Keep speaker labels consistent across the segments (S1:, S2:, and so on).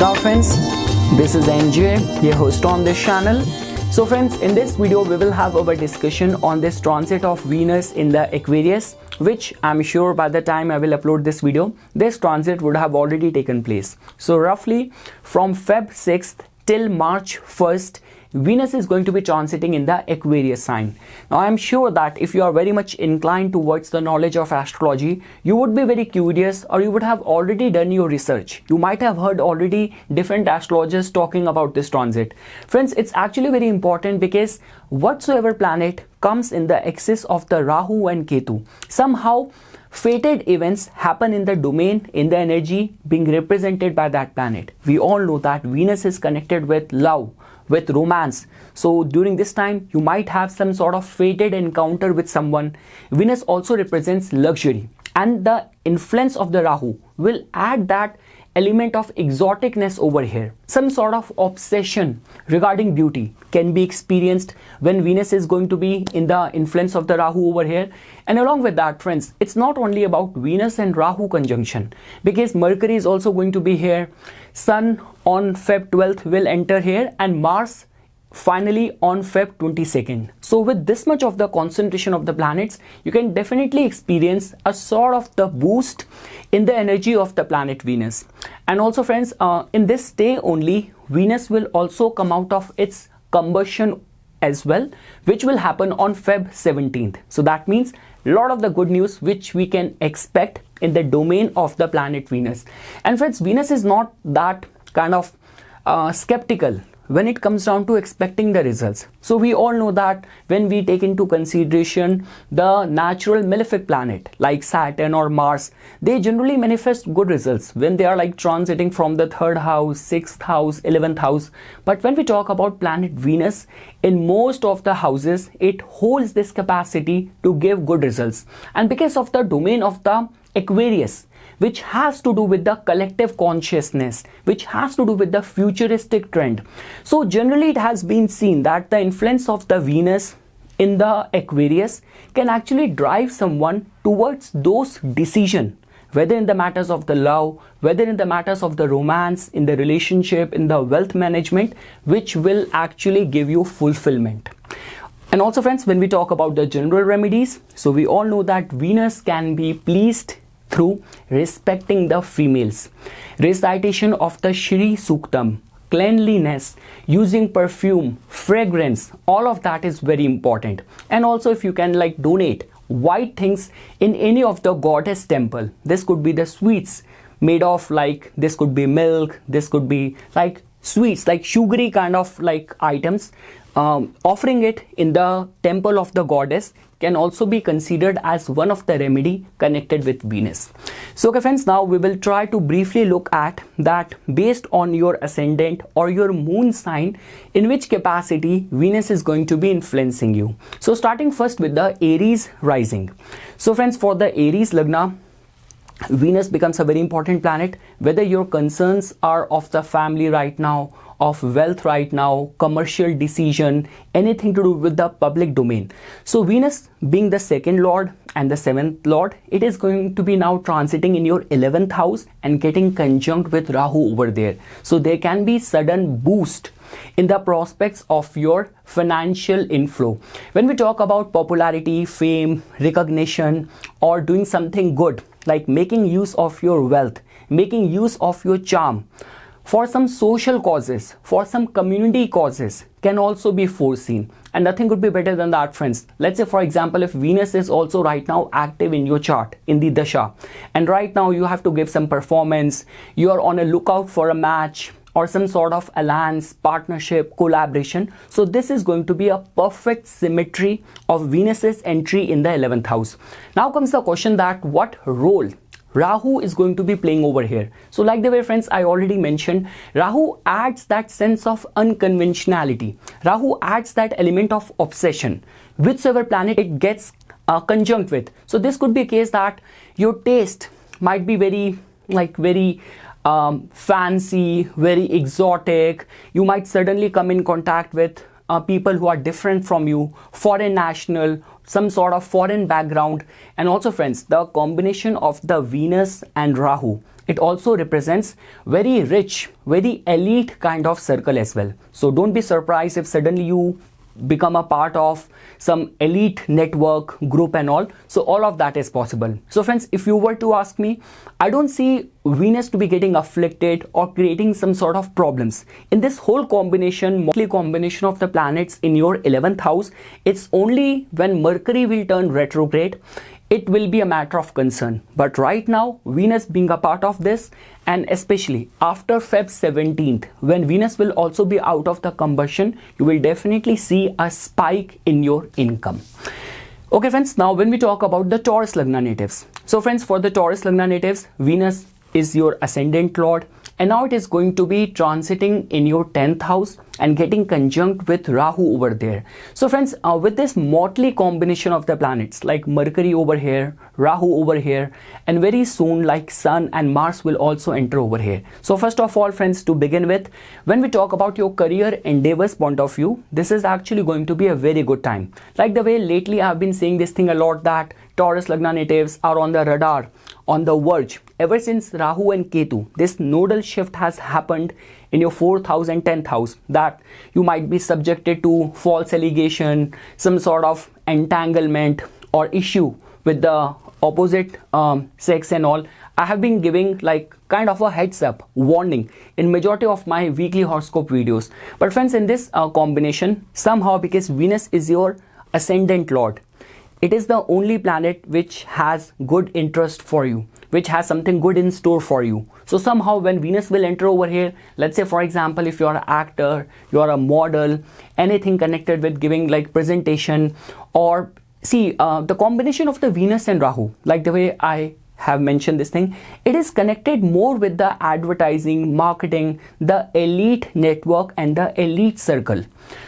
S1: Namaskar friends, this is NJ, your host on this channel. So friends, in this video we will have our discussion on this transit of Venus in the Aquarius, which I'm sure by the time I will upload this video, this transit would have already taken place. So roughly from Feb 6th till March 1st, Venus is going to be transiting in the Aquarius sign. Now I am sure that if you are very much inclined towards the knowledge of astrology, you would be very curious, or you would have already done your research. You might have heard already different astrologers talking about this transit. Friends, it's actually very important because whatsoever planet comes in the axis of the Rahu and Ketu, somehow fated events happen in the domain, in the energy being represented by that planet. We all know that Venus is connected with love, with romance. So during this time, you might have some sort of fated encounter with someone. Venus also represents luxury, and the influence of the Rahu will add that element of exoticness over here. Some sort of obsession regarding beauty can be experienced when Venus is going to be in the influence of the Rahu over here. And along with that, friends, it's not only about Venus and Rahu conjunction, because Mercury is also going to be here. Sun on Feb 12th will enter here, and Mars finally on Feb 22nd. So with this much of the concentration of the planets, you can definitely experience a sort of the boost in the energy of the planet Venus. And also friends, in this day only, Venus will also come out of its combustion as well, which will happen on Feb 17th. So that means a lot of the good news which we can expect in the domain of the planet Venus. And friends, Venus is not that kind of skeptical when it comes down to expecting the results. So we all know that when we take into consideration the natural malefic planet like Saturn or Mars, they generally manifest good results when they are like transiting from the 3rd house, 6th house, 11th house. But when we talk about planet Venus, in most of the houses, it holds this capacity to give good results. And because of the domain of the Aquarius, which has to do with the collective consciousness, which has to do with the futuristic trend. So generally it has been seen that the influence of the Venus in the Aquarius can actually drive someone towards those decisions, whether in the matters of the love, whether in the matters of the romance, in the relationship, in the wealth management, which will actually give you fulfillment. And also friends, when we talk about the general remedies, so we all know that Venus can be pleased through respecting the females, recitation of the Shri Suktam, cleanliness, using perfume, fragrance, all of that is very important. And also if you can like donate white things in any of the goddess temple, this could be the sweets made of like, this could be milk, this could be like sweets, like sugary kind of like items, offering it in the temple of the goddess can also be considered as one of the remedy connected with Venus. So okay friends, now we will try to briefly look at that based on your ascendant or your moon sign, in which capacity Venus is going to be influencing you. So starting first with the Aries rising. So friends, for the Aries Lagna, Venus becomes a very important planet, whether your concerns are of the family right now, of wealth right now, commercial decision, anything to do with the public domain. So Venus being the 2nd lord and the 7th lord, it is going to be now transiting in your 11th house and getting conjunct with Rahu over there. So there can be sudden boost in the prospects of your financial inflow. When we talk about popularity, fame, recognition, or doing something good, like making use of your wealth, making use of your charm, for some social causes, for some community causes, can also be foreseen. And nothing could be better than that, friends. Let's say, for example, if Venus is also right now active in your chart, in the Dasha, and right now you have to give some performance, you are on a lookout for a match, or some sort of alliance, partnership, collaboration. So this is going to be a perfect symmetry of Venus's entry in the 11th house. Now comes the question that what role Rahu is going to be playing over here. So like the way friends I already mentioned, Rahu adds that sense of unconventionality. Rahu adds that element of obsession, whichever planet it gets conjunct with. So this could be a case that your taste might be very fancy, very exotic. You might suddenly come in contact with people who are different from you, foreign national, some sort of foreign background. And also friends, the combination of the Venus and Rahu, it also represents very rich, very elite kind of circle as well. So don't be surprised if suddenly you become a part of some elite network group and all. So all of that is possible. So friends, if you were to ask me, I don't see Venus to be getting afflicted or creating some sort of problems in this whole combination, mostly combination of the planets in your 11th house. It's only when Mercury will turn retrograde it will be a matter of concern. But right now, Venus being a part of this, and especially after Feb 17th, when Venus will also be out of the combustion, you will definitely see a spike in your income. Okay friends, now when we talk about the Taurus Lagna natives. So friends, for the Taurus Lagna natives, Venus is your ascendant lord, and now it is going to be transiting in your 10th house and getting conjunct with Rahu over there. So friends, with this motley combination of the planets like Mercury over here, Rahu over here, and very soon like Sun and Mars will also enter over here. So first of all friends, to begin with, when we talk about your career endeavors point of view, this is actually going to be a very good time. Like the way lately I've been saying this thing a lot, that Taurus Lagna natives are on the radar, on the verge. Ever since Rahu and Ketu, this nodal shift has happened in your 4th house and 10th house, that you might be subjected to false allegation, some sort of entanglement or issue with the opposite sex and all. I have been giving like kind of a heads up warning in majority of my weekly horoscope videos. But friends, in this combination, somehow because Venus is your ascendant lord, it is the only planet which has good interest for you, which has something good in store for you. So somehow when Venus will enter over here, let's say for example, if you are an actor, you are a model, anything connected with giving like presentation, or see the combination of the Venus and Rahu, like the way I have mentioned this thing, it is connected more with the advertising, marketing, the elite network and the elite circle.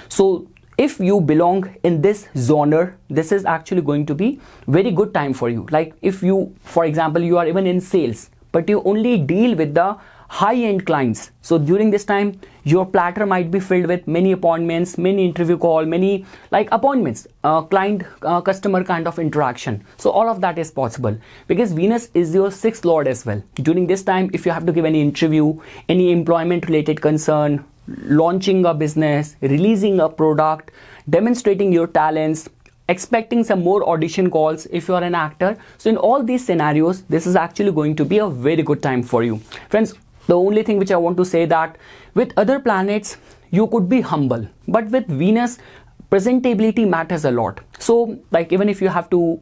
S1: So if you belong in this genre, this is actually going to be very good time for you. Like if you, for example, you are even in sales, but you only deal with the high-end clients. So during this time, your platter might be filled with many appointments, many interview call, many like appointments, client, customer kind of interaction. So all of that is possible because Venus is your 6th lord as well. During this time, if you have to give any interview, any employment related concern, launching a business, releasing a product, demonstrating your talents, expecting some more audition calls if you are an actor. So in all these scenarios, this is actually going to be a very good time for you. Friends, the only thing which I want to say that with other planets, you could be humble, but with Venus, presentability matters a lot. So like even if you have to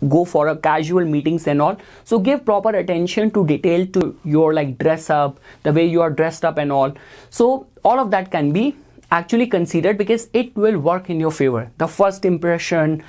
S1: go for a casual meetings and all, so give proper attention to detail to your like dress up, the way you are dressed up and all. So all of that can be actually considered because it will work in your favor. The first impression,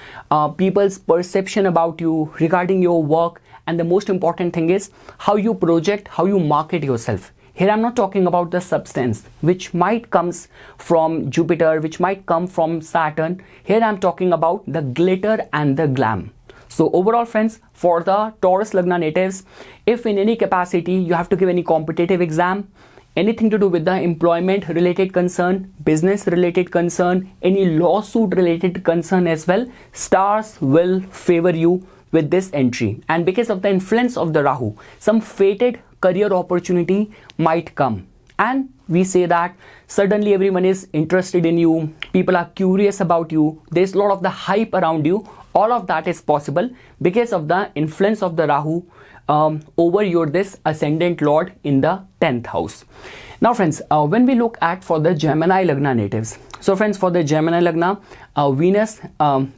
S1: people's perception about you regarding your work, and the most important thing is how you project, how you market yourself. Here I'm not talking about the substance which might comes from Jupiter, which might come from Saturn. Here I'm talking about the glitter and the glam. So overall friends, for the Taurus Lagna natives, if in any capacity you have to give any competitive exam, anything to do with the employment related concern, business related concern, any lawsuit related concern as well, stars will favor you with this entry. And because of the influence of the Rahu, some fated career opportunity might come. And we say that suddenly everyone is interested in you, people are curious about you, there's a lot of the hype around you. All of that is possible because of the influence of the Rahu over your this ascendant lord in the 10th house. Now friends, when we look at for the Gemini Lagna natives, so friends, for the Gemini Lagna, Venus,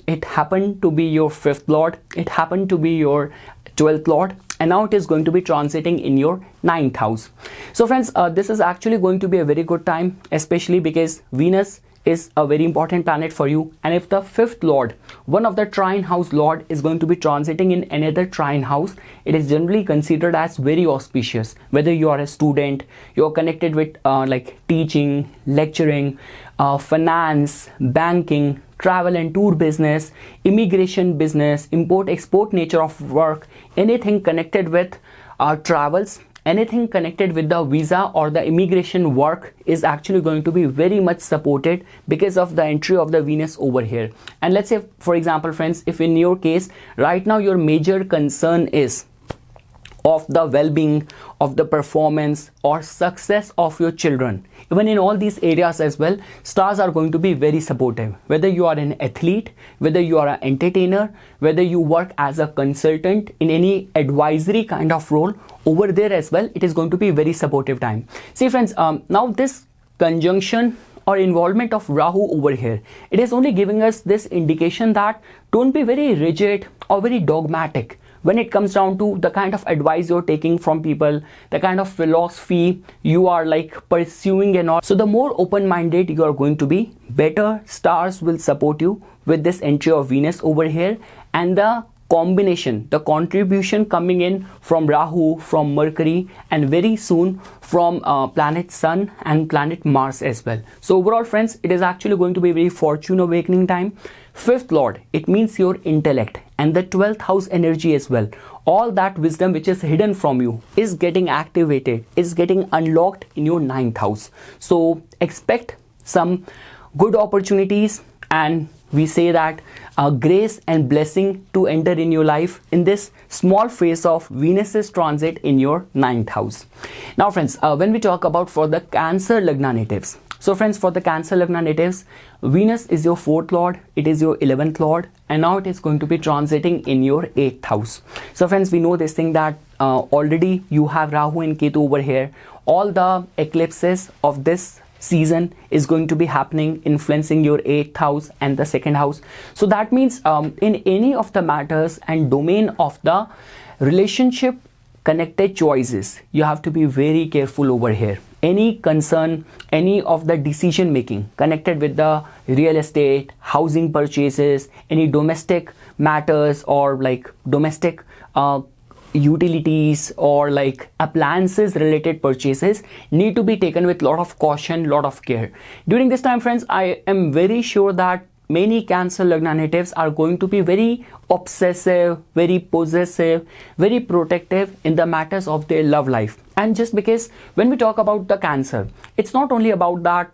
S1: it happened to be your 5th lord, it happened to be your 12th lord, and now it is going to be transiting in your 9th house. So friends, this is actually going to be a very good time, especially because Venus is a very important planet for you. And if the 5th lord, one of the trine house lord, is going to be transiting in another trine house, it is generally considered as very auspicious. Whether you are a student, you are connected with like teaching, lecturing, finance, banking, travel and tour business, immigration business, import export nature of work, anything connected with travels, anything connected with the visa or the immigration work is actually going to be very much supported because of the entry of the Venus over here. And let's say, for example, friends, if in your case right now your major concern is of the well-being, of the performance or success of your children, even in all these areas as well, stars are going to be very supportive. Whether you are an athlete, whether you are an entertainer, whether you work as a consultant in any advisory kind of role, over there as well, it is going to be very supportive time. See friends, now this conjunction or involvement of Rahu over here, it is only giving us this indication that don't be very rigid or very dogmatic when it comes down to the kind of advice you're taking from people, the kind of philosophy you are like pursuing and all. So the more open-minded you are going to be, better stars will support you with this entry of Venus over here, and the combination, the contribution coming in from Rahu, from Mercury, and very soon from planet Sun and planet Mars as well. So overall friends, it is actually going to be a very fortune awakening time. Fifth lord, it means your intellect, and the 12th house energy as well. All that wisdom which is hidden from you is getting activated, is getting unlocked in your 9th house. So expect some good opportunities, and we say that grace and blessing to enter in your life in this small phase of Venus's transit in your 9th house. Now friends, when we talk about for the Cancer Lagna natives, so friends, for the Cancer Lagna natives, Venus is your 4th lord, it is your 11th lord, and now it is going to be transiting in your 8th house. So friends, we know this thing that already you have Rahu and Ketu over here. All the eclipses of this season is going to be happening, influencing your 8th house and the 2nd house. So that means in any of the matters and domain of the relationship connected choices, you have to be very careful over here. Any concern, any of the decision making connected with the real estate, housing purchases, any domestic matters or like domestic utilities or like appliances related purchases need to be taken with lot of caution, lot of care. During this time friends, I am very sure that many Cancer Lagna natives are going to be very obsessive, very possessive, very protective in the matters of their love life. And just because when we talk about the Cancer, it's not only about that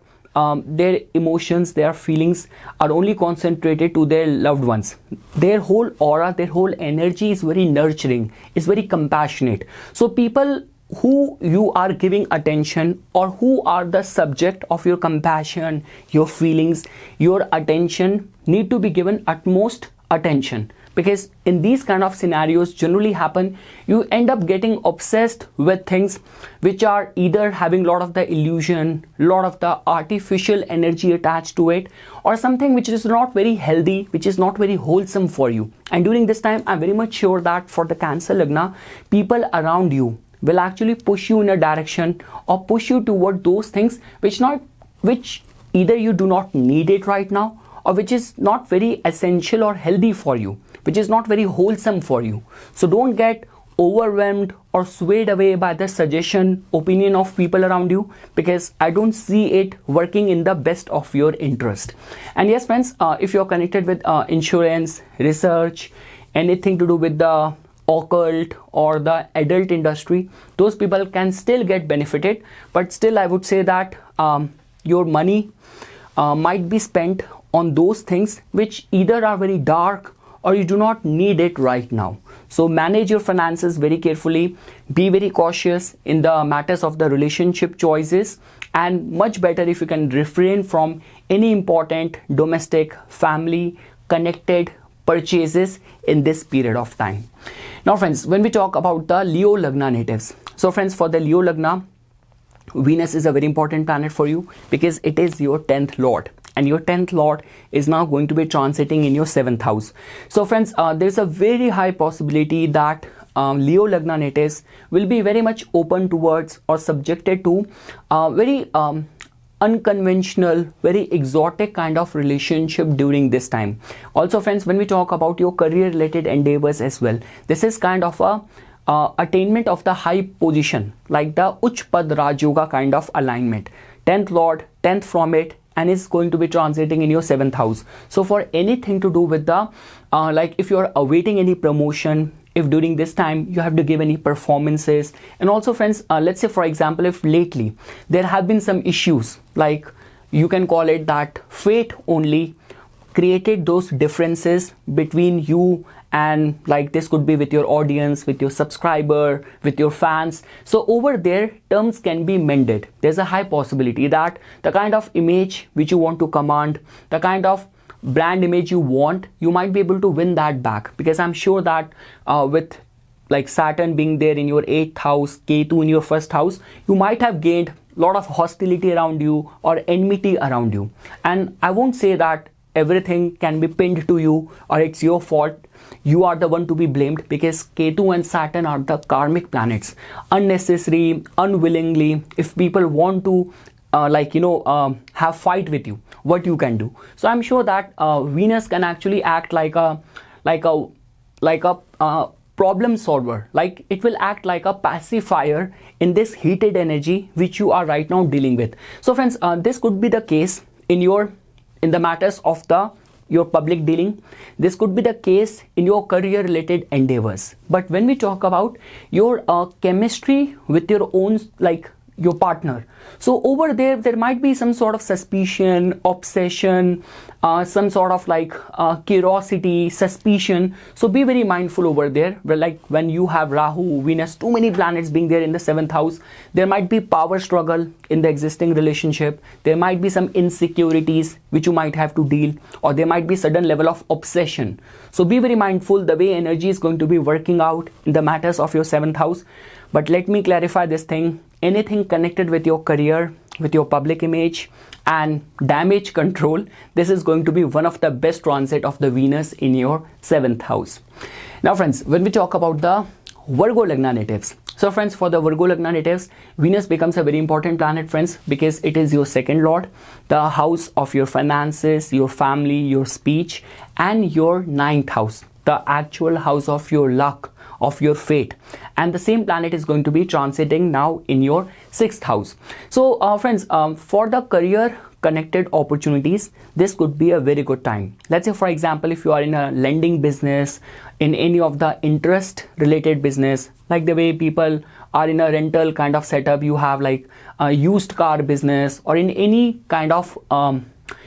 S1: their emotions, their feelings are only concentrated to their loved ones. Their whole aura, their whole energy is very nurturing, is very compassionate. So people who you are giving attention or who are the subject of your compassion, your feelings, your attention need to be given utmost attention, because in these kind of scenarios generally happen, you end up getting obsessed with things which are either having a lot of the illusion, lot of the artificial energy attached to it, or something which is not very healthy, which is not very wholesome for you. And during this time, I'm very much sure that for the Cancer Lagna, people around you will actually push you in a direction or push you toward those things which either you do not need it right now, or which is not very essential or healthy for you, which is not very wholesome for you. So don't get overwhelmed or swayed away by the suggestion, opinion of people around you, because I don't see it working in the best of your interest. And yes friends, if you're connected with insurance, research, anything to do with the occult or the adult industry, those people can still get benefited, but still I would say that your money might be spent on those things which either are very dark or you do not need it right now. So manage your finances very carefully, be very cautious in the matters of the relationship choices, and much better if you can refrain from any important domestic, family connected purchases in this period of time. Now friends, when we talk about the Leo Lagna natives, so friends, for the Leo Lagna, Venus is a very important planet for you because it is your 10th lord, and your 10th lord is now going to be transiting in your 7th house. So friends, there's a very high possibility that Leo Lagna natives will be very much open towards or subjected to very unconventional, very exotic kind of relationship during this time. Also friends, when we talk about your career related endeavors as well, this is kind of a attainment of the high position, like the Uch Pad Raj Yoga kind of alignment. 10th lord, 10th from it, and is going to be transiting in your 7th house. So for anything to do with the like if you're awaiting any promotion, if during this time you have to give any performances. And also friends, let's say for example, if lately there have been some issues, like you can call it that fate only created those differences between you, and like this could be with your audience, with your subscriber, with your fans. So over there terms can be mended. There's a high possibility that the kind of image which you want to command, the kind of brand image you want, you might be able to win that back, because I'm sure that with like Saturn being there in your 8th house, Ketu in your 1st house, you might have gained a lot of hostility around you or enmity around you. And I won't say that everything can be pinned to you or it's your fault, you are the one to be blamed, because Ketu and Saturn are the karmic planets. Unnecessary, unwillingly, if people want to have fight with you, what you can do. So I'm sure that Venus can actually act like a problem solver. Like it will act like a pacifier in this heated energy which you are right now dealing with. So friends, this could be the case in the matters of your public dealing. This could be the case in your career related endeavors. But when we talk about your chemistry with your own, like your partner, so over there might be some sort of suspicion, obsession, some sort of like curiosity, suspicion. So be very mindful over there. Where like when you have Rahu, Venus, too many planets being there in the 7th house, there might be power struggle in the existing relationship. There might be some insecurities which you might have to deal, or there might be sudden level of obsession. So be very mindful the way energy is going to be working out in the matters of your 7th house. But let me clarify this thing. Anything connected with your career, with your public image and damage control, this is going to be one of the best transit of the Venus in your 7th house. Now friends, when we talk about the Virgo Lagna natives, so friends, for the Virgo Lagna natives, Venus becomes a very important planet, friends, because it is your 2nd lord, the house of your finances, your family, your speech, and your 9th house, the actual house of your luck, of your fate. And the same planet is going to be transiting now in your 6th house. So friends, for the career connected opportunities, this could be a very good time. Let's say for example, if you are in a lending business, in any of the interest related business, like the way people are in a rental kind of setup, you have like a used car business, or in any kind of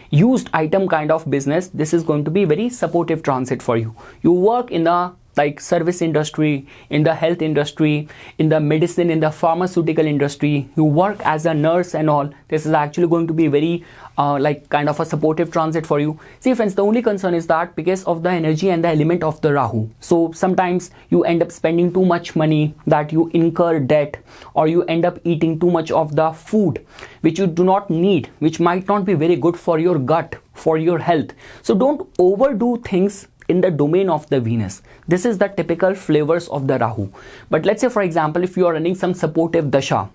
S1: used item kind of business, this is going to be very supportive transit for you. You work in the like service industry, in the health industry, in the medicine, in the pharmaceutical industry, you work as a nurse and all, this is actually going to be very like kind of a supportive transit for you. See friends, the only concern is that because of the energy and the element of the Rahu, so sometimes you end up spending too much money, that you incur debt, or you end up eating too much of the food which you do not need, which might not be very good for your gut, for your health. So don't overdo things in the domain of the Venus. This is the typical flavors of the Rahu. But let's say for example, if you are running some supportive dasha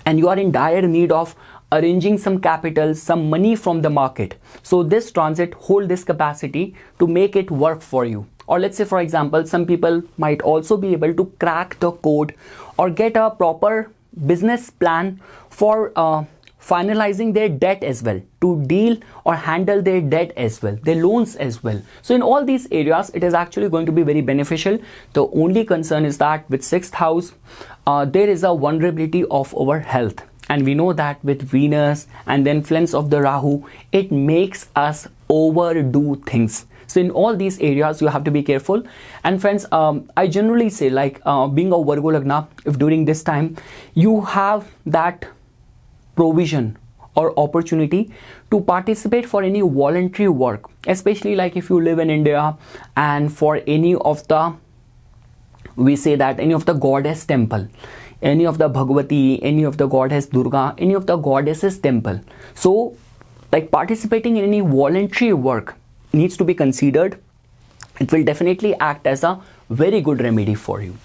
S1: and you are in dire need of arranging some capital, some money from the market, so this transit hold this capacity to make it work for you. Or let's say for example, some people might also be able to crack the code or get a proper business plan for finalizing their debt as well, to deal or handle their debt as well, their loans as well. So in all these areas, it is actually going to be very beneficial. The only concern is that with 6th house, there is a vulnerability of our health. And we know that with Venus and the influence of the Rahu, it makes us overdo things. So in all these areas, you have to be careful. And friends, I generally say like being a Virgo Lagna, if during this time you have that provision or opportunity to participate for any voluntary work, especially like if you live in India and for any of the, we say that any of the goddess temple, any of the Bhagavati, any of the goddess Durga, any of the goddesses temple. So like participating in any voluntary work needs to be considered. It will definitely act as a very good remedy for you.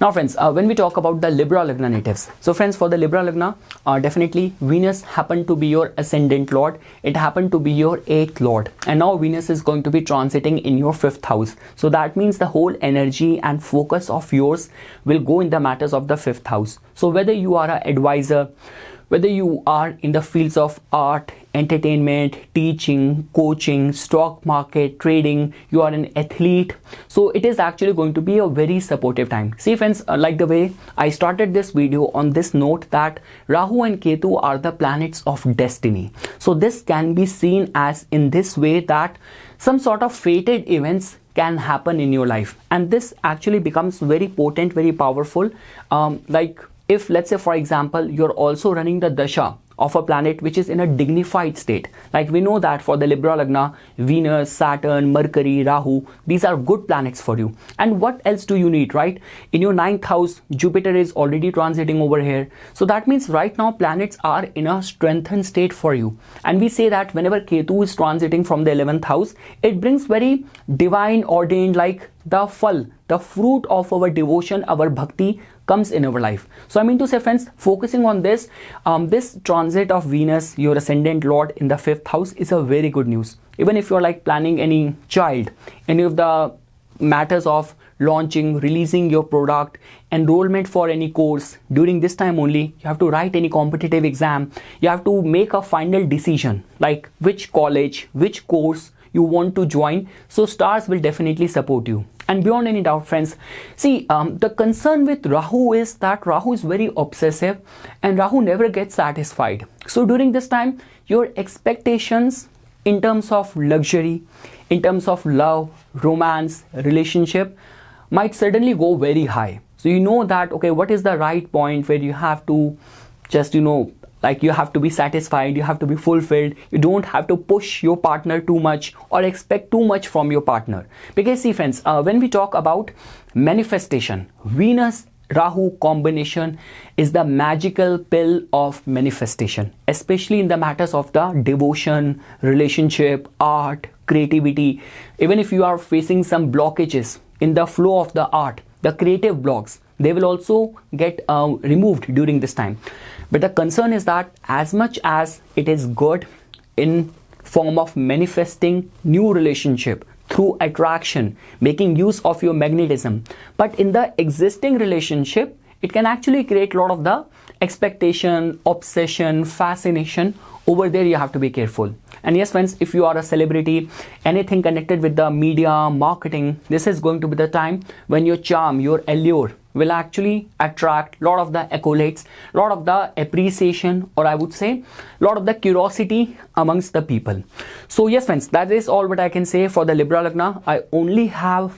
S1: Now friends, when we talk about the Libra Lagna natives, so friends, for the Libra Lagna, definitely Venus happened to be your ascendant lord, it happened to be your 8th lord, and now Venus is going to be transiting in your 5th house. So that means the whole energy and focus of yours will go in the matters of the 5th house. So whether you are an advisor, whether you are in the fields of art, entertainment, teaching, coaching, stock market, trading, you are an athlete, so it is actually going to be a very supportive time. See friends, like the way I started this video on this note that Rahu and Ketu are the planets of destiny. So this can be seen as in this way that some sort of fated events can happen in your life, and this actually becomes very potent, very powerful. Like if let's say for example you're also running the dasha of a planet which is in a dignified state, like we know that for the Libra Lagna, Venus, Saturn, Mercury, Rahu, these are good planets for you. And what else do you need, right? In your 9th house, Jupiter is already transiting over here, so that means right now planets are in a strengthened state for you. And we say that whenever Ketu is transiting from the 11th house, it brings very divine ordained, like the phal, the fruit of our devotion, our bhakti comes in our life. So I mean to say friends, focusing on this, this transit of Venus, your ascendant lord in the 5th house, is a very good news. Even if you're like planning any child, any of the matters of launching, releasing your product, enrollment for any course, during this time only you have to write any competitive exam, you have to make a final decision like which college, which course you want to join. So stars will definitely support you. And beyond any doubt friends, see the concern with Rahu is that Rahu is very obsessive and Rahu never gets satisfied. So during this time your expectations in terms of luxury, in terms of love, romance, relationship might suddenly go very high. So you know that okay, what is the right point where you have to just like you have to be satisfied, you have to be fulfilled, you don't have to push your partner too much or expect too much from your partner. Because see friends, when we talk about manifestation, Venus Rahu combination is the magical pill of manifestation, especially in the matters of the devotion, relationship, art, creativity. Even if you are facing some blockages in the flow of the art, the creative blocks, they will also get removed during this time. But the concern is that as much as it is good in form of manifesting new relationship through attraction, making use of your magnetism, but in the existing relationship, it can actually create a lot of the expectation, obsession, fascination. Over there you have to be careful. And yes friends, if you are a celebrity, anything connected with the media, marketing, this is going to be the time when your charm, your allure will actually attract a lot of the accolades, a lot of the appreciation, or I would say a lot of the curiosity amongst the people. So yes friends, that is all what I can say for the Libra Lagna. I only have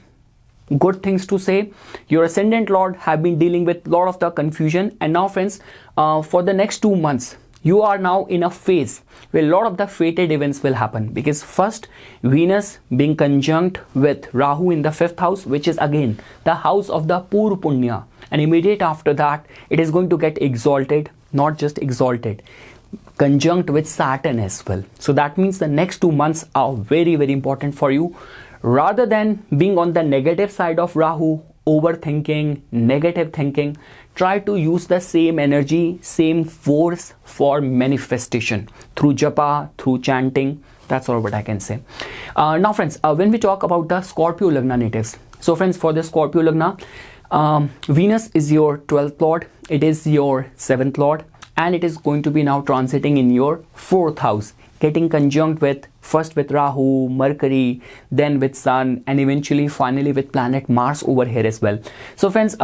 S1: good things to say. Your ascendant lord have been dealing with a lot of the confusion, and now friends, for the next 2 months you are now in a phase where a lot of the fated events will happen. Because first, Venus being conjunct with Rahu in the 5th house, which is again the house of the Pur Punya, and immediate after that it is going to get exalted, not just exalted, conjunct with Saturn as well. So that means the next 2 months are very, very important for you. Rather than being on the negative side of Rahu, overthinking, negative thinking, try to use the same energy, same force for manifestation through japa, through chanting. That's all what I can say. Now friends, when we talk about the Scorpio Lagna natives, so friends, for the Scorpio Lagna, Venus is your 12th lord, it is your 7th lord, and it is going to be now transiting in your 4th house, getting conjunct with first with Rahu, Mercury, then with Sun, and eventually finally with planet Mars over here as well. So friends,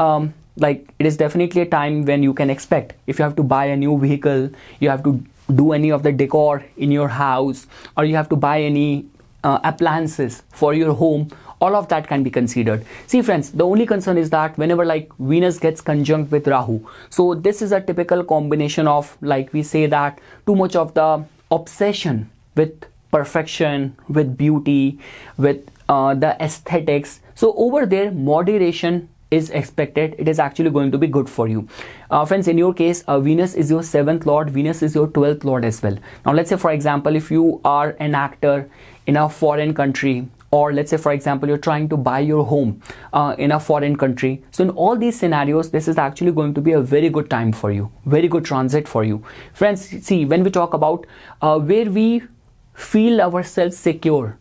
S1: like it is definitely a time when you can expect, if you have to buy a new vehicle, you have to do any of the decor in your house, or you have to buy any appliances for your home, all of that can be considered. See friends, the only concern is that whenever like Venus gets conjunct with Rahu, so this is a typical combination of, like we say that, too much of the obsession with perfection, with beauty, with the aesthetics. So over there moderation is expected. It is actually going to be good for you. Friends, in your case, Venus is your 7th lord, Venus is your 12th lord as well. Now let's say for example, if you are an actor in a foreign country, or let's say for example you're trying to buy your home in a foreign country, so in all these scenarios this is actually going to be a very good time for you, very good transit for you. Friends, see, when we talk about where we feel ourselves secure,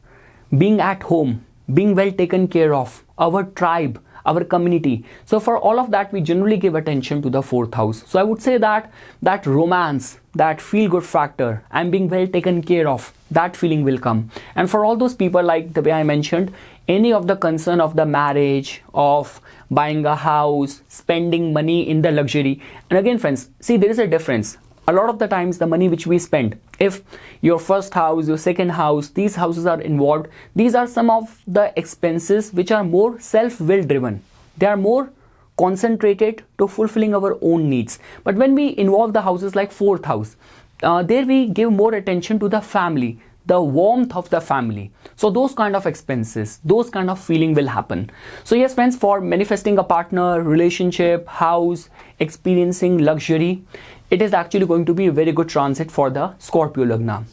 S1: being at home, being well taken care of, our tribe, our community. So for all of that, we generally give attention to the fourth house. So I would say that that romance, that feel good factor, I'm being well taken care of, that feeling will come. And for all those people, like the way I mentioned, any of the concern of the marriage, of buying a house, spending money in the luxury. And again friends, see, there is a difference. A lot of the times the money which we spend, if your first house, your second house, these houses are involved, these are some of the expenses which are more self-will driven. They are more concentrated to fulfilling our own needs. But when we involve the houses like fourth house, there we give more attention to the family, the warmth of the family. So those kind of expenses, those kind of feeling will happen. So yes friends, for manifesting a partner, relationship, house, experiencing luxury, it is actually going to be a very good transit for the Scorpio Lagna.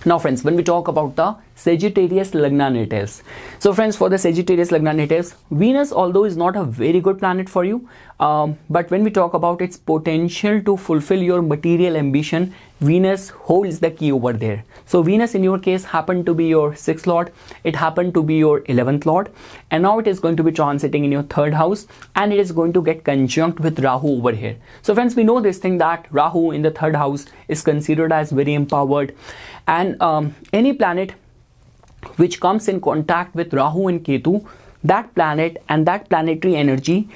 S1: Now friends, when we talk about the Sagittarius Lagna natives, so friends, for the Sagittarius Lagna natives, Venus, although is not a very good planet for you, but when we talk about its potential to fulfill your material ambition, Venus holds the key over there. So Venus in your case happened to be your 6th lord, it happened to be your 11th lord, and now it is going to be transiting in your 3rd house, and it is going to get conjunct with Rahu over here. So friends, we know this thing that Rahu in the 3rd house is considered as very empowered, and any planet which comes in contact with Rahu and Ketu, that planet and that planetary energy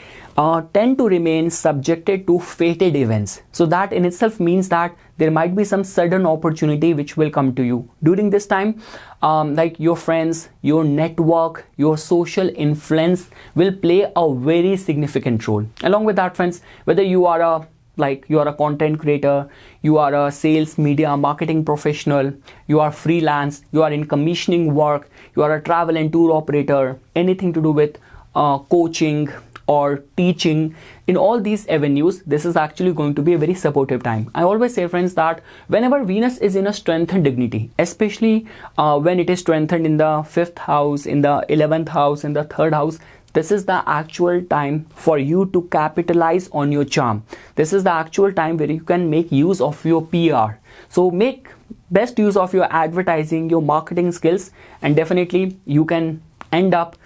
S1: tend to remain subjected to fated events. So that in itself means that there might be some sudden opportunity which will come to you during this time, like your friends, your network, your social influence will play a very significant role. Along with that friends, whether you are a content creator, you are a sales, media, marketing professional, you are freelance, you are in commissioning work, you are a travel and tour operator, anything to do with coaching or teaching, in all these avenues, this is actually going to be a very supportive time. I always say friends that whenever Venus is in a strengthened dignity, especially when it is strengthened in the 5th house, in the 11th house, in the 3rd house, this is the actual time for you to capitalize on your charm. This is the actual time where you can make use of your PR. So make best use of your advertising, your marketing skills, and definitely you can end up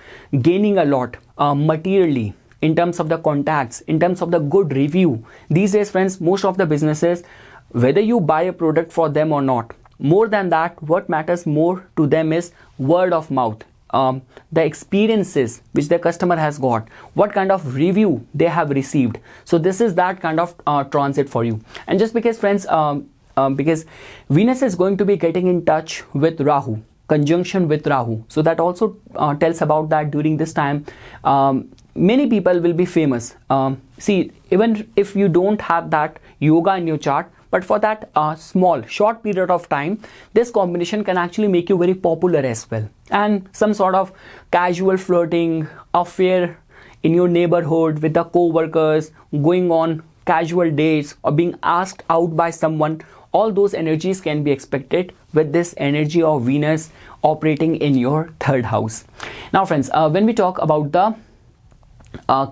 S1: gaining a lot materially in terms of the contacts, in terms of the good review. These days friends, most of the businesses, whether you buy a product for them or not, more than that, what matters more to them is word of mouth. The experiences which the customer has got, what kind of review they have received. So this is that kind of transit for you. And just because friends, because Venus is going to be getting in touch with Rahu, conjunction with Rahu, so that also tells about that during this time many people will be famous. See, even if you don't have that yoga in your chart, but for that small short period of time, this combination can actually make you very popular as well. And some sort of casual flirting, affair in your neighborhood with the co-workers, going on casual dates, or being asked out by someone, all those energies can be expected with this energy of Venus operating in your 3rd house. Now friends, when we talk about the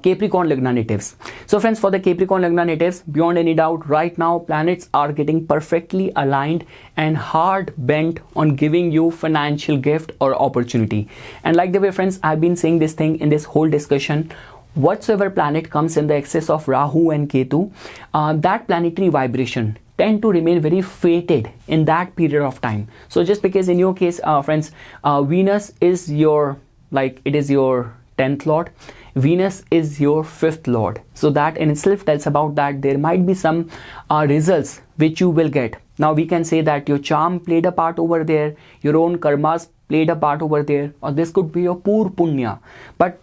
S1: Capricorn Lagna natives. So friends, for the Capricorn Lagna natives, beyond any doubt, right now planets are getting perfectly aligned and hard bent on giving you financial gift or opportunity. And like the way friends, I've been saying this thing in this whole discussion, whatsoever planet comes in the excess of Rahu and Ketu, that planetary vibration tend to remain very fated in that period of time. So just because in your case, friends, Venus is your, it is your 10th lord, Venus is your 5th lord. So that in itself tells about that there might be some results which you will get. Now we can say that your charm played a part over there, your own karmas played a part over there, or this could be your poor punya. But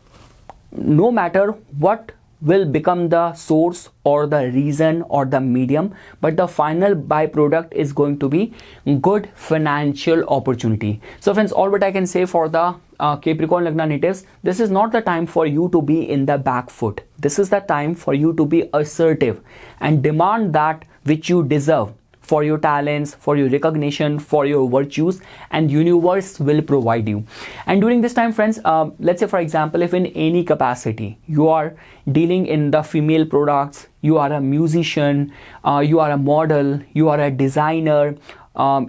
S1: no matter what will become the source or the reason or the medium, but the final byproduct is going to be good financial opportunity. So friends, all what I can say for the Capricorn Lagna natives, this is not the time for you to be in the back foot. This is the time for you to be assertive and demand that which you deserve for your talents, for your recognition, for your virtues, and universe will provide you. And during this time friends, let's say for example, if in any capacity you are dealing in the female products, you are a musician, you are a model, you are a designer,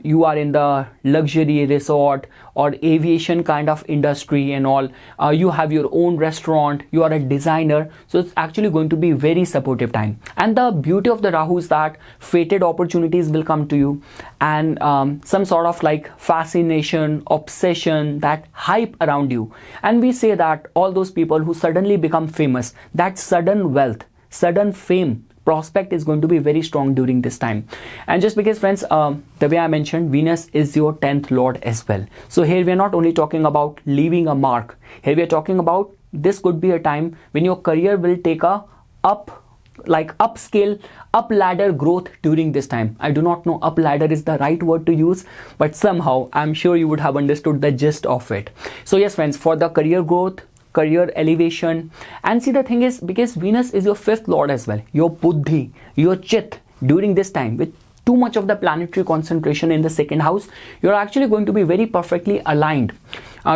S1: you are in the luxury resort or aviation kind of industry and all, you have your own restaurant, you are a designer, so it's actually going to be very supportive time. And the beauty of the Rahu is that fated opportunities will come to you, and some sort of like fascination, obsession, that hype around you. And we say that all those people who suddenly become famous, that sudden wealth, sudden fame prospect is going to be very strong during this time. And just because, friends, the way I mentioned, Venus is your 10th lord as well. So here we are not only talking about leaving a mark, here we are talking about this could be a time when your career will take a upscale, up ladder growth during this time. I do not know up ladder is the right word to use, but somehow I'm sure you would have understood the gist of it. So yes, friends, for the career growth, career elevation. And see, the thing is, because Venus is your 5th lord as well, your buddhi, your chit, during this time with too much of the planetary concentration in the 2nd house, you're actually going to be very perfectly aligned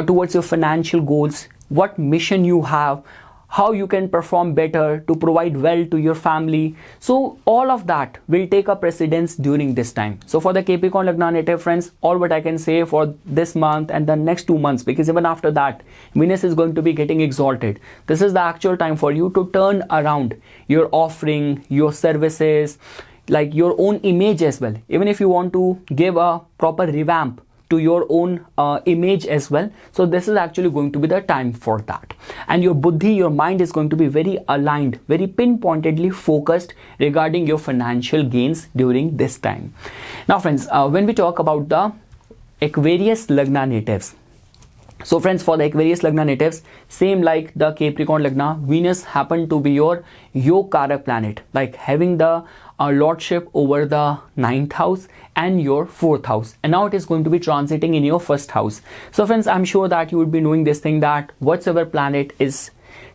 S1: towards your financial goals, what mission you have, how you can perform better to provide well to your family. So all of that will take a precedence during this time. So for the Capricorn Lagna native, friends, all what I can say for this month and the next 2 months, because even after that Venus is going to be getting exalted, this is the actual time for you to turn around your offering, your services, like your own image as well. Even if you want to give a proper revamp to your own image as well, so this is actually going to be the time for that. And your buddhi, your mind is going to be very aligned, very pinpointedly focused regarding your financial gains during this time. Now friends, when we talk about the Aquarius Lagna natives, so friends, for the Aquarius Lagna natives, same like the Capricorn Lagna, Venus happened to be your Yogarak planet, like having the lordship over the 9th house and your 4th house, and now it is going to be transiting in your 1st house. So friends, I'm sure that you would be knowing this thing, that whatsoever planet is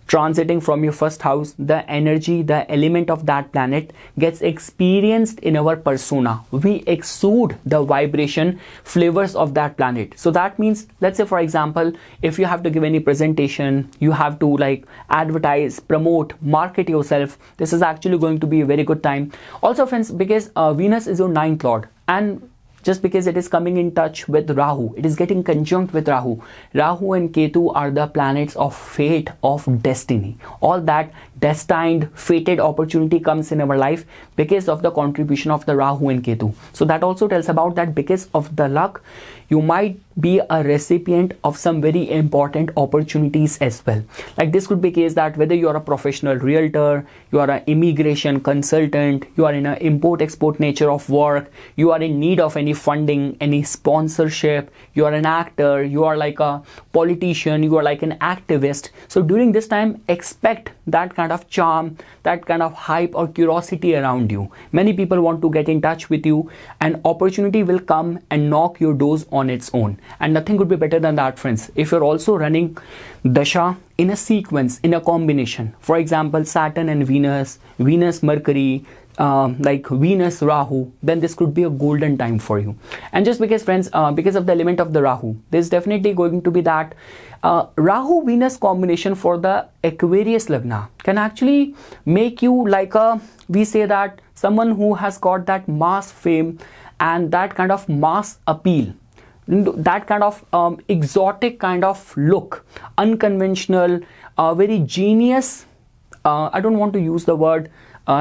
S1: transiting from your 1st house, the energy, the element of that planet gets experienced in our persona. We exude the vibration flavors of that planet. So that means, let's say for example, if you have to give any presentation, you have to like advertise, promote, market yourself, this is actually going to be a very good time. Also friends, because Venus is your 9th lord, and just because it is coming in touch with Rahu, it is getting conjunct with Rahu. Rahu and Ketu are the planets of fate, of destiny. All that destined, fated opportunity comes in our life because of the contribution of the Rahu and Ketu. So that also tells about that because of the luck, you might be a recipient of some very important opportunities as well. Like this could be case that whether you are a professional realtor, you are an immigration consultant, you are in an import-export nature of work, you are in need of any funding, any sponsorship, you are an actor, you are like a politician, you are like an activist. So during this time, expect that kind of charm, that kind of hype or curiosity around you. Many people want to get in touch with you, and opportunity will come and knock your doors on its own. And nothing could be better than that, friends. If you're also running Dasha in a sequence, in a combination, for example, Saturn and Venus, Venus Mercury, like Venus Rahu, then this could be a golden time for you. And just because, friends, because of the element of the Rahu, there's definitely going to be that Rahu Venus combination for the Aquarius Lagna can actually make you like a, we say that someone who has got that mass fame and that kind of mass appeal, that kind of exotic kind of look, unconventional, very genius, I don't want to use the word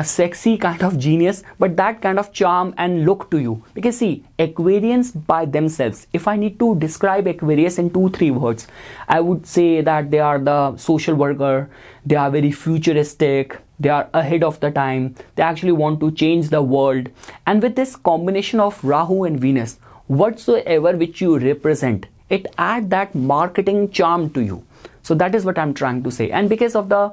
S1: sexy kind of genius, but that kind of charm and look to you. Because see, Aquarians by themselves, if I need to describe Aquarius in 2-3 words, I would say that they are the social worker, they are very futuristic, they are ahead of the time, they actually want to change the world. And with this combination of Rahu and Venus, whatsoever which you represent, it adds that marketing charm to you. So that is what I'm trying to say. And because of the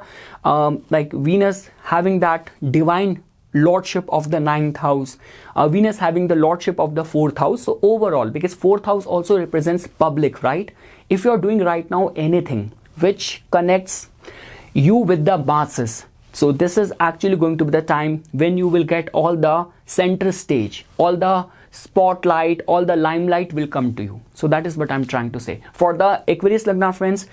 S1: like Venus having that divine lordship of the 9th house, Venus having the lordship of the 4th house, so overall, because 4th house also represents public, right? If you're doing right now anything which connects you with the masses, so this is actually going to be the time when you will get all the center stage, all the spotlight, all the limelight will come to you. So that is what I'm trying to say. For the Aquarius Lagna, friends,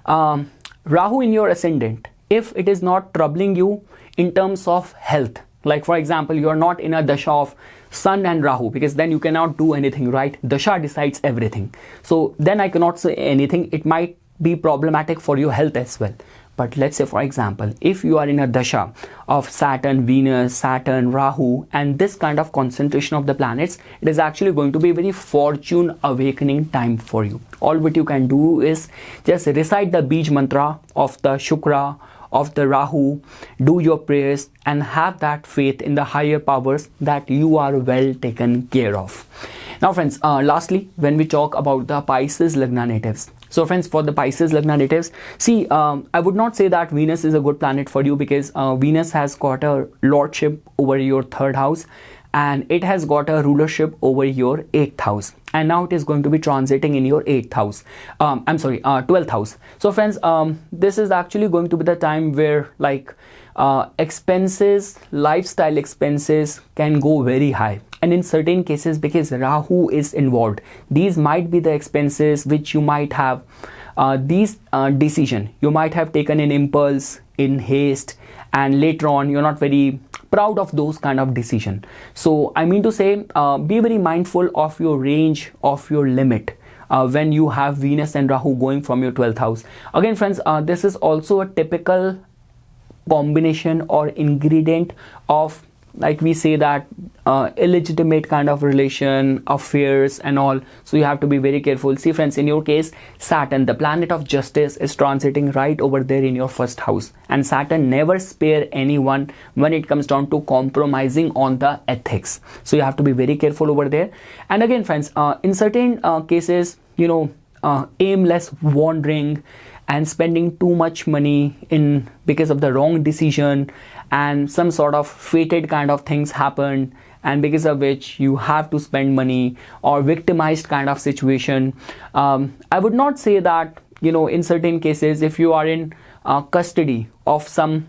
S1: Rahu in your ascendant, if it is not troubling you in terms of health, Like for example, you are not in a dasha of Sun and Rahu, because then you cannot do anything, right? Dasha decides everything. So then I cannot say anything. It might be problematic for your health as well. But let's say, for example, if you are in a dasha of Saturn, Venus, Saturn, Rahu, and this kind of concentration of the planets, it is actually going to be a very fortune awakening time for you. All what you can do is just recite the Bij mantra of the Shukra, of the Rahu, do your prayers, and have that faith in the higher powers that you are well taken care of. Now friends, lastly, when we talk about the Pisces Lagna natives. So friends, for the Pisces Lagna natives, see, I would not say that Venus is a good planet for you, because Venus has got a lordship over your 3rd house, and it has got a rulership over your 8th house, and now it is going to be transiting in your 8th house. 12th house. So friends, this is actually going to be the time where like expenses, lifestyle expenses can go very high. And in certain cases, because Rahu is involved, these might be the expenses which you might have, these decision you might have taken in impulse, in haste, and later on you're not very proud of those kind of decision. So I mean to say, be very mindful of your range, of your limit, when you have Venus and Rahu going from your 12th house. Again friends, this is also a typical combination or ingredient of, like we say that, illegitimate kind of relation, affairs and all. So you have to be very careful. See friends, in your case, Saturn, the planet of justice, is transiting right over there in your 1st house, and Saturn never spare anyone when it comes down to compromising on the ethics. So you have to be very careful over there. And again friends, in certain cases, you know, aimless wandering and spending too much money in because of the wrong decision, and some sort of fated kind of things happen, and because of which you have to spend money, or victimized kind of situation. I would not say that, you know, in certain cases, if you are in custody of some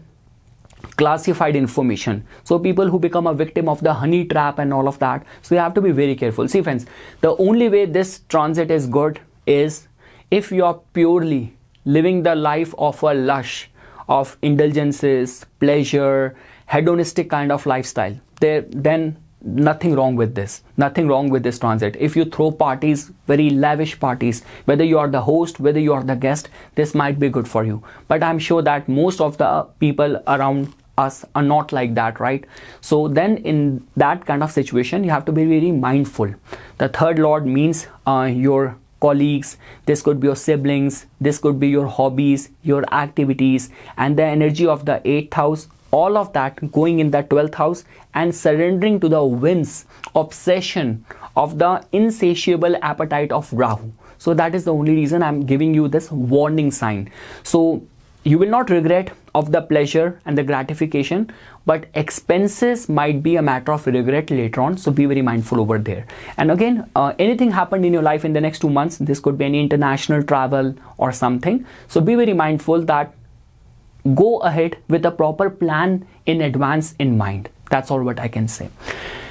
S1: classified information, so people who become a victim of the honey trap and all of that, so you have to be very careful. See friends, the only way this transit is good is if you are purely living the life of a lush, of indulgences, pleasure, hedonistic kind of lifestyle, then nothing wrong with this. Nothing wrong with this transit. If you throw parties, very lavish parties, whether you are the host, whether you are the guest, this might be good for you. But I'm sure that most of the people around us are not like that, right? So then in that kind of situation, you have to be very mindful. The 3rd lord means your colleagues, this could be your siblings, this could be your hobbies, your activities, and the energy of the 8th house, all of that going in the 12th house and surrendering to the whims, obsession of the insatiable appetite of Rahu. So that is the only reason I'm giving you this warning sign. So you will not regret of the pleasure and the gratification, but expenses might be a matter of regret later on. So be very mindful over there. And again, anything happened in your life in the next 2 months, this could be any international travel or something. So be very mindful that go ahead with a proper plan in advance in mind. That's all what I can say.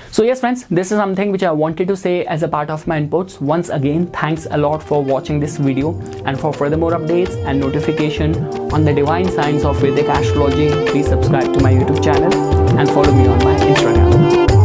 S1: So yes friends, this is something which I wanted to say as a part of my inputs. Once again, thanks a lot for watching this video, and for further more updates and notification on the divine science of Vedic astrology, please subscribe to my YouTube channel and follow me on my Instagram.